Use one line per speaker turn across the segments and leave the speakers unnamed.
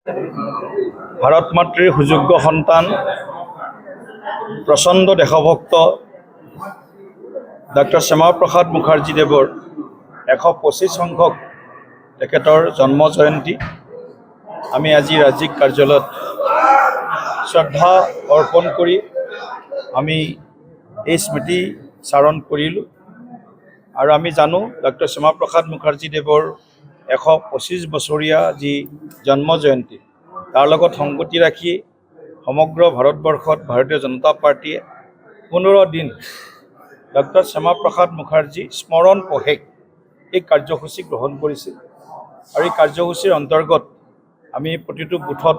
ভাৰত মাতৃৰ সুযোগ্য সন্তান প্ৰচণ্ড দেশভক্ত ডক্টৰ শ্যামাপ্ৰসাদ মুখাৰ্জীদেৱৰ 125 সংখ্যক তেখেতৰ জন্ম জয়ন্তী আমি আজি ৰাজ্যিক কাৰ্যালয়ত শ্ৰদ্ধা অৰ্পণ কৰি আমি এই স্মৃতি চাৰণ কৰিলোঁ। আৰু আমি জানো ডক্টৰ শ্যামাপ্ৰসাদ মুখাৰ্জীদেৱৰ 125 বছৰীয়া যি জন্ম জয়ন্তী তাৰ লগত সংগতি ৰাখি সমগ্ৰ ভাৰতবৰ্ষত ভাৰতীয় জনতা পাৰ্টীয়ে 15 দিন ডক্টৰ শ্যামাপ্ৰসাদ মুখাৰ্জী স্মৰণ পহেক এই কাৰ্যসূচী গ্ৰহণ কৰিছিল। আৰু এই কাৰ্যসূচীৰ অন্তৰ্গত আমি প্ৰতিটো বুথত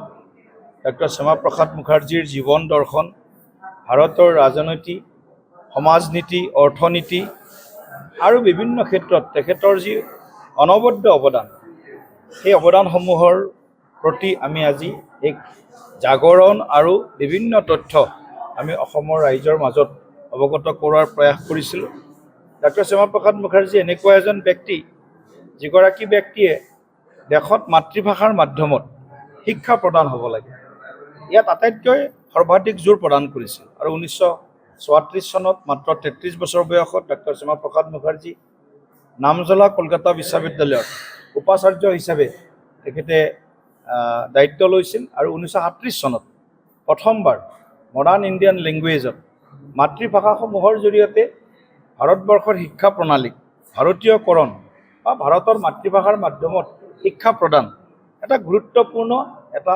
ডক্টৰ শ্যামাপ্ৰসাদ মুখাৰ্জীৰ জীৱন দৰ্শন, ভাৰতৰ ৰাজনৈতিক, সমাজনীতি, অৰ্থনীতি আৰু বিভিন্ন ক্ষেত্ৰত তেখেতৰ যি অনবদ্য অৱদান, সেই অৱদানসমূহৰ প্ৰতি আমি আজি এক জাগৰণ আৰু বিভিন্ন তথ্য আমি অসমৰ ৰাইজৰ মাজত অৱগত কৰোৱাৰ প্ৰয়াস কৰিছিলোঁ। ডক্টৰ শ্যামাপ্ৰসাদ মুখাৰ্জী এনেকুৱা এজন ব্যক্তি যিগৰাকী ব্যক্তিয়ে দেশত মাতৃভাষাৰ মাধ্যমত শিক্ষা প্ৰদান হ'ব লাগে, ইয়াত আটাইতকৈ সৰ্বাধিক জোৰ প্ৰদান কৰিছিল। আৰু 1934 চনত মাত্ৰ 33 বছৰ বয়সত ডক্টৰ শ্যামাপ্ৰসাদ মুখাৰ্জী নামজ্বলা কলকাতা বিশ্ববিদ্যালয়ৰ উপাচাৰ্য হিচাপে তেখেতে দায়িত্ব লৈছিল। আৰু 1937 চনত প্ৰথমবাৰ মডাৰ্ণ ইণ্ডিয়ান লেংগুৱেজত মাতৃভাষাসমূহৰ জৰিয়তে ভাৰতবৰ্ষৰ শিক্ষা প্ৰণালীক ভাৰতীয়কৰণ বা ভাৰতৰ মাতৃভাষাৰ মাধ্যমত শিক্ষা প্ৰদান এটা গুৰুত্বপূৰ্ণ এটা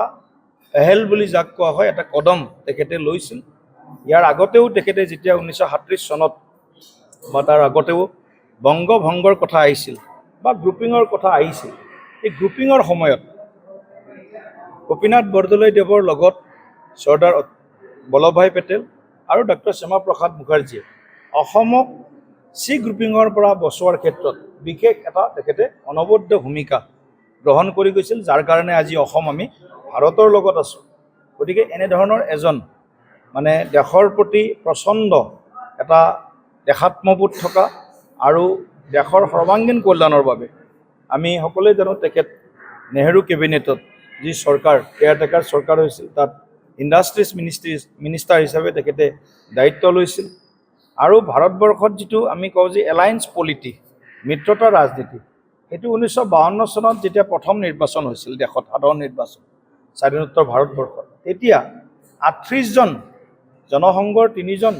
পেহেল বুলি যাক কোৱা হয়, এটা কদম তেখেতে লৈছিল। ইয়াৰ আগতেও তেখেতে যেতিয়া 1937 চনত বা তাৰ আগতেও বংগভংগৰ কথা আহিছিল বা গ্ৰুপিঙৰ কথা আহিছিল, এই গ্ৰুপিঙৰ সময়ত গোপীনাথ বৰদলৈদেৱৰ লগত চৰ্দাৰ বল্লভভাই পেটেল আৰু ডক্টৰ শ্যামাপ্ৰসাদ মুখাৰ্জীয়ে অসমক চি গ্ৰুপিঙৰ পৰা বচোৱাৰ ক্ষেত্ৰত বিশেষ এটা তেখেতে অনবদ্য ভূমিকা গ্ৰহণ কৰি গৈছিল, যাৰ কাৰণে আজি অসম আমি ভাৰতৰ লগত আছোঁ। গতিকে এনেধৰণৰ এজন দেশৰ প্ৰতি প্ৰচণ্ড এটা দেশাত্মবোধ থকা আৰু দেশৰ সৰ্বাংগীন কল্যাণৰ বাবে আমি সকলোৱে জানো তেখেত নেহেৰু কেবিনেটত যি চৰকাৰ কেয়াৰটেকাৰ চৰকাৰ হৈছিল তাত ইণ্ডাষ্ট্ৰিজ মিনিষ্টাৰ হিচাপে তেখেতে দায়িত্ব লৈছিল। আৰু ভাৰতবৰ্ষত যিটো আমি কওঁ যে এলায়েন্স পলিটি, মিত্ৰতা ৰাজনীতি, সেইটো 1952 চনত যেতিয়া প্ৰথম নিৰ্বাচন হৈছিল দেশত, সাধাৰণ নিৰ্বাচন স্বাধীনোত্তৰ ভাৰতবৰ্ষত, তেতিয়া 38জন জনসংঘৰ 3জন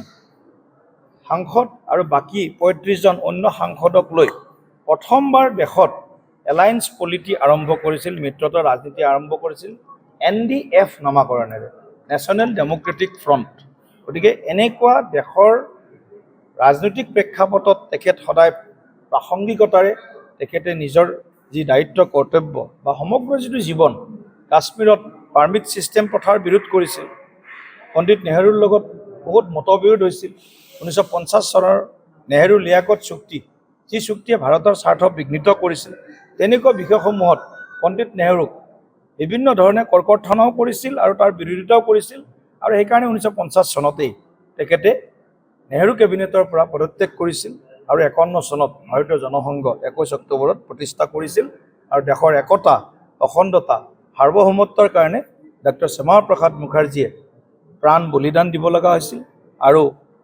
সাংসদ আৰু বাকী 35জন অন্য সাংসদক লৈ প্ৰথমবাৰ দেশত এলায়েন্স পলিটি আৰম্ভ কৰিছিল, মিত্ৰতা ৰাজনীতি আৰম্ভ কৰিছিল NDF নামাকৰণেৰে, নেশ্যনেল ডেমক্ৰেটিক ফ্ৰণ্ট। গতিকে এনেকুৱা দেশৰ ৰাজনৈতিক প্ৰেক্ষাপটত তেখেত সদায় প্ৰাসংগিকতাৰে তেখেতে নিজৰ যি দায়িত্ব কৰ্তব্য বা সমগ্ৰ যিটো জীৱন, কাশ্মীৰত পাৰ্মিট ছিষ্টেম প্ৰথাৰ বিৰোধ কৰিছিল, পণ্ডিত নেহেৰুৰ লগত বহুত মতবিৰোধ হৈছিল। 1950 চনৰ নেহেৰু লিয়াকত চুক্তি, যি চুক্তিয়ে ভাৰতৰ স্বাৰ্থ বিঘ্নিত কৰিছিল, তেনেকুৱা বিষয়সমূহত পণ্ডিত নেহেৰুক বিভিন্ন ধৰণে কৰ্কট্থানাও কৰিছিল আৰু তাৰ বিৰোধিতাও কৰিছিল। আৰু সেইকাৰণে 1950 চনতেই তেখেতে নেহেৰু কেবিনেটৰ পৰা পদত্যাগ কৰিছিল আৰু 51 চনত ভাৰতীয় জনসংঘ 21 অক্টোবৰত প্ৰতিষ্ঠা কৰিছিল। আৰু দেশৰ একতা, অখণ্ডতা, সাৰ্বভৌমত্বৰ কাৰণে ডক্টৰ শ্যামাপ্ৰসাদ মুখাৰ্জীয়ে প্ৰাণ বলিদান দিব লগা হৈছিল। আৰু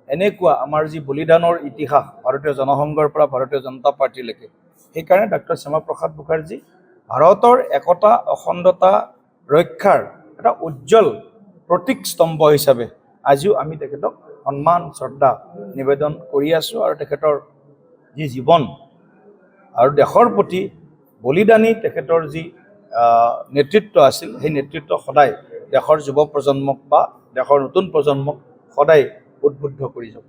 এনেকুৱা আমাৰ যি বলিদানৰ ইতিহাস ভাৰতীয় জনসংঘৰ পৰা ভাৰতীয় জনতা পাৰ্টীলৈকে, সেইকাৰণে ডক্টৰ শ্যামাপ্ৰসাদ মুখাৰ্জী ভাৰতৰ একতা, অখণ্ডতা ৰক্ষাৰ এটা উজ্জ্বল প্ৰতীক স্তম্ভ হিচাপে আজিও আমি তেখেতক সন্মান শ্ৰদ্ধা নিবেদন কৰি আছোঁ। আৰু তেখেতৰ যি জীৱন আৰু দেশৰ প্ৰতি বলিদানী তেখেতৰ যি নেতৃত্ব আছিল, সেই নেতৃত্ব সদায় দেশৰ যুৱ প্ৰজন্মক বা দেশৰ নতুন প্ৰজন্মক সদায় উদ্বুদ্ধ কৰি যাব।